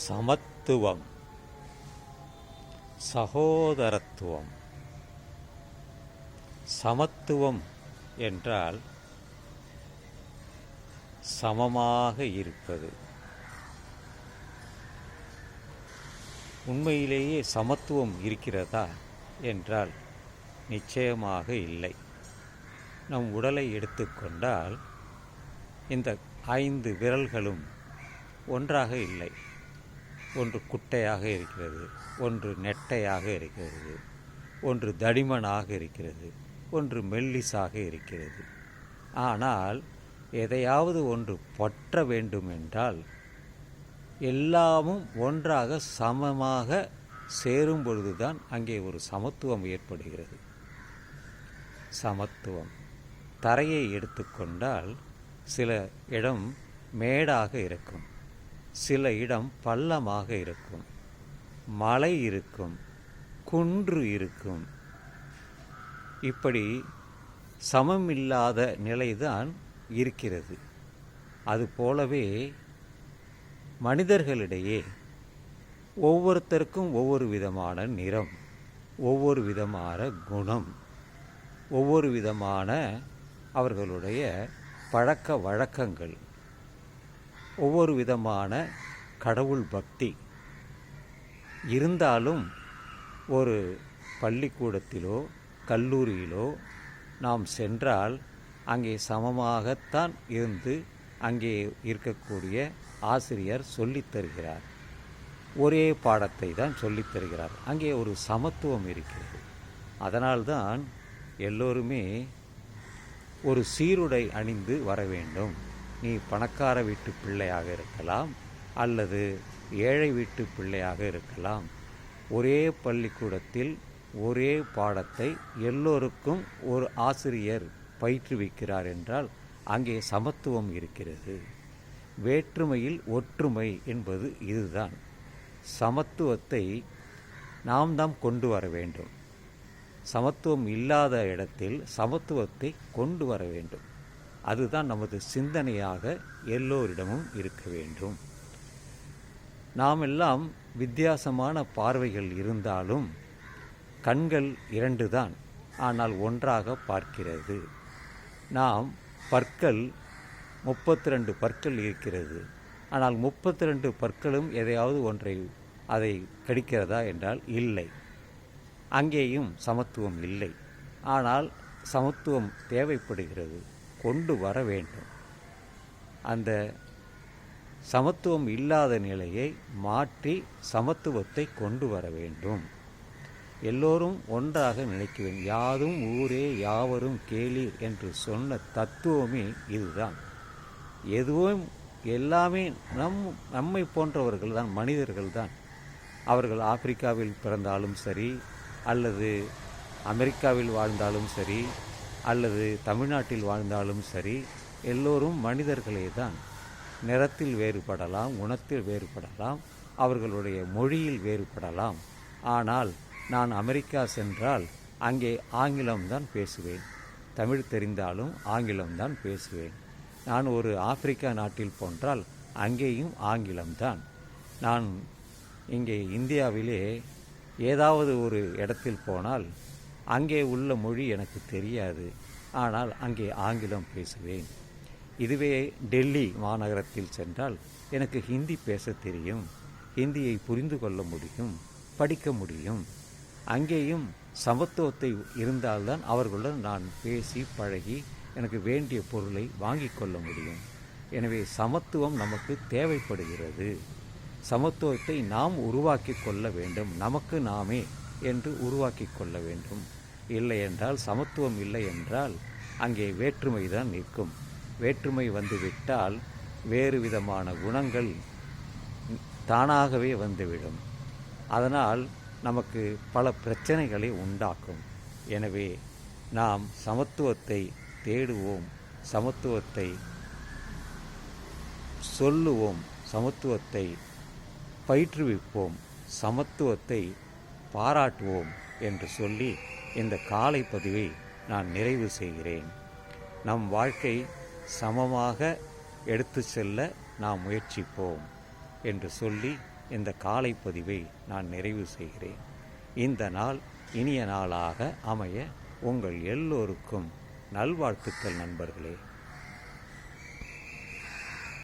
சமத்துவம், சகோதரத்துவம். சமத்துவம் என்றால் சமமாக இருப்பது. உண்மையிலேயே சமத்துவம் இருக்கிறதா என்றால் நிச்சயமாக இல்லை. நம் உடலை எடுத்துக்கொண்டால் இந்த 5 விரல்களும் ஒன்றாக இல்லை. ஒன்று குட்டையாக இருக்கிறது, ஒன்று நெட்டையாக இருக்கிறது, ஒன்று தடிமனாக இருக்கிறது, ஒன்று மெல்லிசாக இருக்கிறது. ஆனால் எதையாவது ஒன்று பற்ற வேண்டுமென்றால் எல்லாமும் ஒன்றாக சமமாக சேரும் பொழுதுதான் அங்கே ஒரு சமத்துவம் ஏற்படுகிறது. சமத்துவம். தரையை எடுத்துக்கொண்டால் சில இடம் மேடாக இருக்கும், சில இடம் பள்ளமாக இருக்கும், மலை இருக்கும், குன்று இருக்கும். இப்படி சமமில்லாத நிலைதான் இருக்கிறது. அதுபோலவே மனிதர்களிடையே ஒவ்வொருத்தருக்கும் ஒவ்வொரு விதமான நிறம், ஒவ்வொரு விதமான குணம், ஒவ்வொரு விதமான அவர்களுடைய பழக்க வழக்கங்கள், ஒவ்வொரு விதமான கடவுள் பக்தி இருந்தாலும் ஒரு பள்ளிக்கூடத்திலோ கல்லூரியிலோ நாம் சென்றால் அங்கே சமமாகத்தான் இருந்து அங்கே இருக்கக்கூடிய ஆசிரியர் சொல்லித் தருகிறார். ஒரே பாடத்தை தான் சொல்லித் தருகிறார். அங்கே ஒரு சமத்துவம் இருக்கிறது. அதனால்தான் எல்லோருமே ஒரு சீருடை அணிந்து வர வேண்டும். நீ பணக்கார வீட்டு பிள்ளையாக இருக்கலாம் அல்லது ஏழை வீட்டு பிள்ளையாக இருக்கலாம். ஒரே பள்ளிக்கூடத்தில் ஒரே பாடத்தை எல்லோருக்கும் ஒரு ஆசிரியர் பயிற்றுவிக்கிறார் என்றால் அங்கே சமத்துவம் இருக்கிறது. வேற்றுமையில் ஒற்றுமை என்பது இதுதான். சமத்துவத்தை நாம் கொண்டு வர வேண்டும். சமத்துவம் இல்லாத இடத்தில் சமத்துவத்தை கொண்டு வர வேண்டும். அதுதான் நமது சிந்தனையாக எல்லோரிடமும் இருக்க வேண்டும். நாம் எல்லாம் வித்தியாசமான பார்வைகள் இருந்தாலும் கண்கள் 2 தான், ஆனால் ஒன்றாக பார்க்கிறது. நாம் பற்கள் 32 பற்கள் இருக்கிறது, ஆனால் 32 பற்களும் எதையாவது ஒன்றை அதை கடிக்கிறதா என்றால் இல்லை. அங்கேயும் சமத்துவம் இல்லை. ஆனால் சமத்துவம் தேவைப்படுகிறது, கொண்டு வர வேண்டும். அந்த சமத்துவம் இல்லாத நிலையை மாற்றி சமத்துவத்தை கொண்டு வர வேண்டும். எல்லோரும் ஒன்றாக நினைக்க வேண்டும். யாதும் ஊரே யாவரும் கேளீர் என்று சொன்ன தத்துவமே இதுதான். எதுவும் எல்லாமே நம்மை போன்றவர்கள் தான், மனிதர்கள் தான். அவர்கள் ஆப்பிரிக்காவில் பிறந்தாலும் சரி, அல்லது அமெரிக்காவில் வாழ்ந்தாலும் சரி, அல்லது தமிழ்நாட்டில் வாழ்ந்தாலும் சரி, எல்லோரும் மனிதர்களே தான். நிறத்தில் வேறுபடலாம், குணத்தில் வேறுபடலாம், அவர்களுடைய மொழியில் வேறுபடலாம். ஆனால் நான் அமெரிக்கா சென்றால் அங்கே ஆங்கிலம்தான் பேசுவேன். தமிழ் தெரிந்தாலும் ஆங்கிலம்தான் பேசுவேன். நான் ஒரு ஆப்பிரிக்கா நாட்டில் போன்றால் அங்கேயும் ஆங்கிலம்தான். நான் இங்கே இந்தியாவிலே ஏதாவது ஒரு இடத்தில் போனால் அங்கே உள்ள மொழி எனக்கு தெரியாது, ஆனால் அங்கே ஆங்கிலம் பேசுவேன். இதுவே டெல்லி மாநகரத்தில் சென்றால் எனக்கு ஹிந்தி பேச தெரியும், ஹிந்தியை புரிந்து கொள்ள முடியும், படிக்க முடியும். அங்கேயும் சமத்துவத்தை இருந்தால்தான் அவர்களுடன் நான் பேசி பழகி எனக்கு வேண்டிய பொருளை வாங்கி கொள்ள முடியும். எனவே சமத்துவம் நமக்கு தேவைப்படுகிறது. சமத்துவத்தை நாம் உருவாக்கி கொள்ள வேண்டும், நமக்கு நாமே என்று உருவாக்கி கொள்ள வேண்டும். இல்லை என்றால், சமத்துவம் இல்லை என்றால் அங்கே வேற்றுமை தான் நிற்கும். வேற்றுமை வந்துவிட்டால் வேறு விதமான குணங்கள் தானாகவே வந்துவிடும். அதனால் நமக்கு பல பிரச்சனைகளை உண்டாக்கும். எனவே நாம் சமத்துவத்தை தேடுவோம், சமத்துவத்தை சொல்லுவோம், சமத்துவத்தை பயிற்றுவிப்போம், சமத்துவத்தை பாராட்டுவோம் என்று சொல்லி இந்த காலை பதிவை நான் நிறைவு செய்கிறேன். நம் வாழ்க்கை சமமாக எடுத்து செல்ல நாம் முயற்சிப்போம் என்று சொல்லி இந்த காலை பதிவை நான் நிறைவு செய்கிறேன். இந்த நாள் இனிய நாளாக அமைய உங்கள் எல்லோருக்கும் நல்வாழ்த்துக்கள் நண்பர்களே.